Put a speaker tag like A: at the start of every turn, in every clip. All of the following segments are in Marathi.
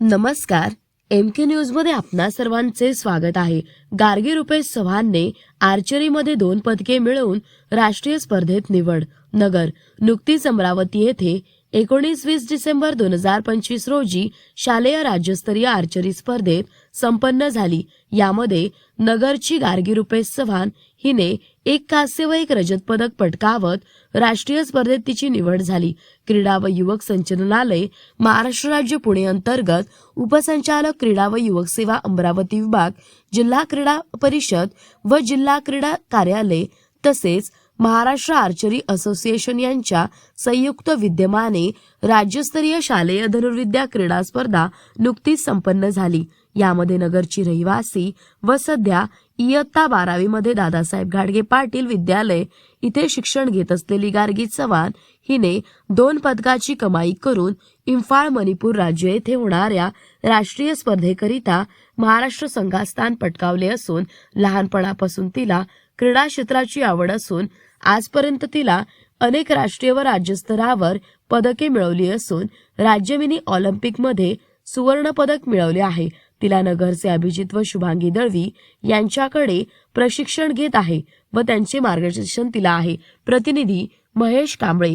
A: नमस्कार, MK न्यूज मध्ये आपणा सर्वांचे स्वागत आहे। गार्गी रुपेश चव्हाणने आर्चरीमध्ये 2 पदके मिळवून राष्ट्रीय स्पर्धेत निवड। नगर नुकतीच अमरावती येथे 19-20 डिसेंबर 2025 रोजी शालेय राज्यस्तरीय आर्चरी स्पर्धेत संपन्न झाली। यामध्ये नगरची गार्गी रुपेश चव्हाण हिने 1 कांस्य व 1 रजत पदक पटकावत राष्ट्रीय स्पर्धेत तिची निवड झाली। क्रीडा व युवक संचालनालय महाराष्ट्र राज्य पुणे अंतर्गत उपसंचालक क्रीडा व युवक सेवा अमरावती विभाग, जिल्हा क्रीडा परिषद व जिल्हा क्रीडा कार्यालय तसेच महाराष्ट्र आर्चरी असोसिएशन यांच्या संयुक्त विद्यमाने राज्यस्तरीय शालेय धनुर्विद्या क्रीडा स्पर्धा नुकतीच संपन्न झाली। यामध्ये नगरची रहिवासी व सध्या इयत्ता 12वी मध्ये दादासाहेब घाडगे पाटील विद्यालय इथे शिक्षण घेत असलेली गार्गी चव्हाण हिने 2 पदकाची कमाई करून इम्फाळ मणिपूर राज्य येथे होणाऱ्या राष्ट्रीय स्पर्धेकरिता महाराष्ट्र संघात स्थान पटकावले असून लहानपणापासून तिला क्रीडा क्षेत्राची आवड असून आजपर्यंत तिला अनेक राष्ट्रीय व राज्य स्तरावर पदके मिळवली असून राज्य मिनी ऑलिम्पिक मध्ये सुवर्ण पदक मिळवले आहे। तिला नगरचे अभिजित व शुभांगी दळवी यांच्याकडे प्रशिक्षण घेत आहे व त्यांचे मार्गदर्शन तिला आहे। प्रतिनिधी महेश कांबळे।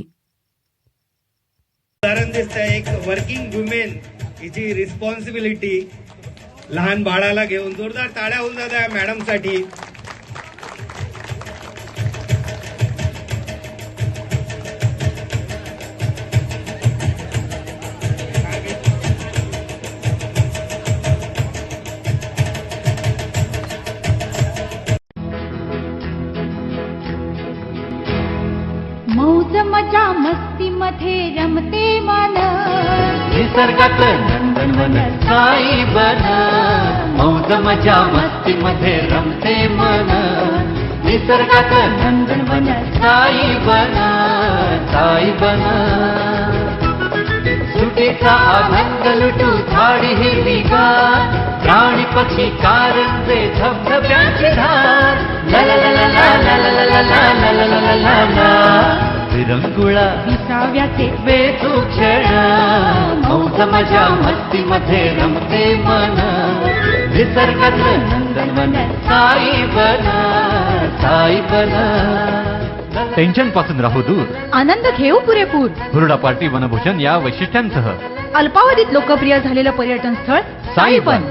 B: उदाहरण दिसतंय एक वर्किंग वुमेन हिची रिस्पॉन्सिबिलिटी लहान बाळाला घेऊन जोरदार टाळ्या होऊन जातात मॅडम साठी।
C: मौज मजा मस्ती मध्ये रमते मन,
D: निसर्गात नंदनवन साई बन। मौज मजा मस्ती मध्ये रमते मन, निसर्गात नंदनवन साई बन, साई बन। सुटीचा आनंद लुटू झाडी हिरवीगार, प्राणी पक्षी कारंजे धबधब्यांची धार। ला ला ला ला ला ला ला ला ला ला ला ला ला ला। विरंगुळा
C: विसाव्याचे
D: वेचू क्षण, मौज मजा मस्ती मध्ये रमते मन, निसर्गात नंदनवन साई बन, साई बन।
E: टेन्शन पासून राहू दूर,
C: आनंद घेऊ पुरेपूर।
E: हुरडा पार्टी वनभूषण या वैशिष्ट्यांसह
C: अल्पावधीत लोकप्रिय झालेलं पर्यटन स्थळ साईबन।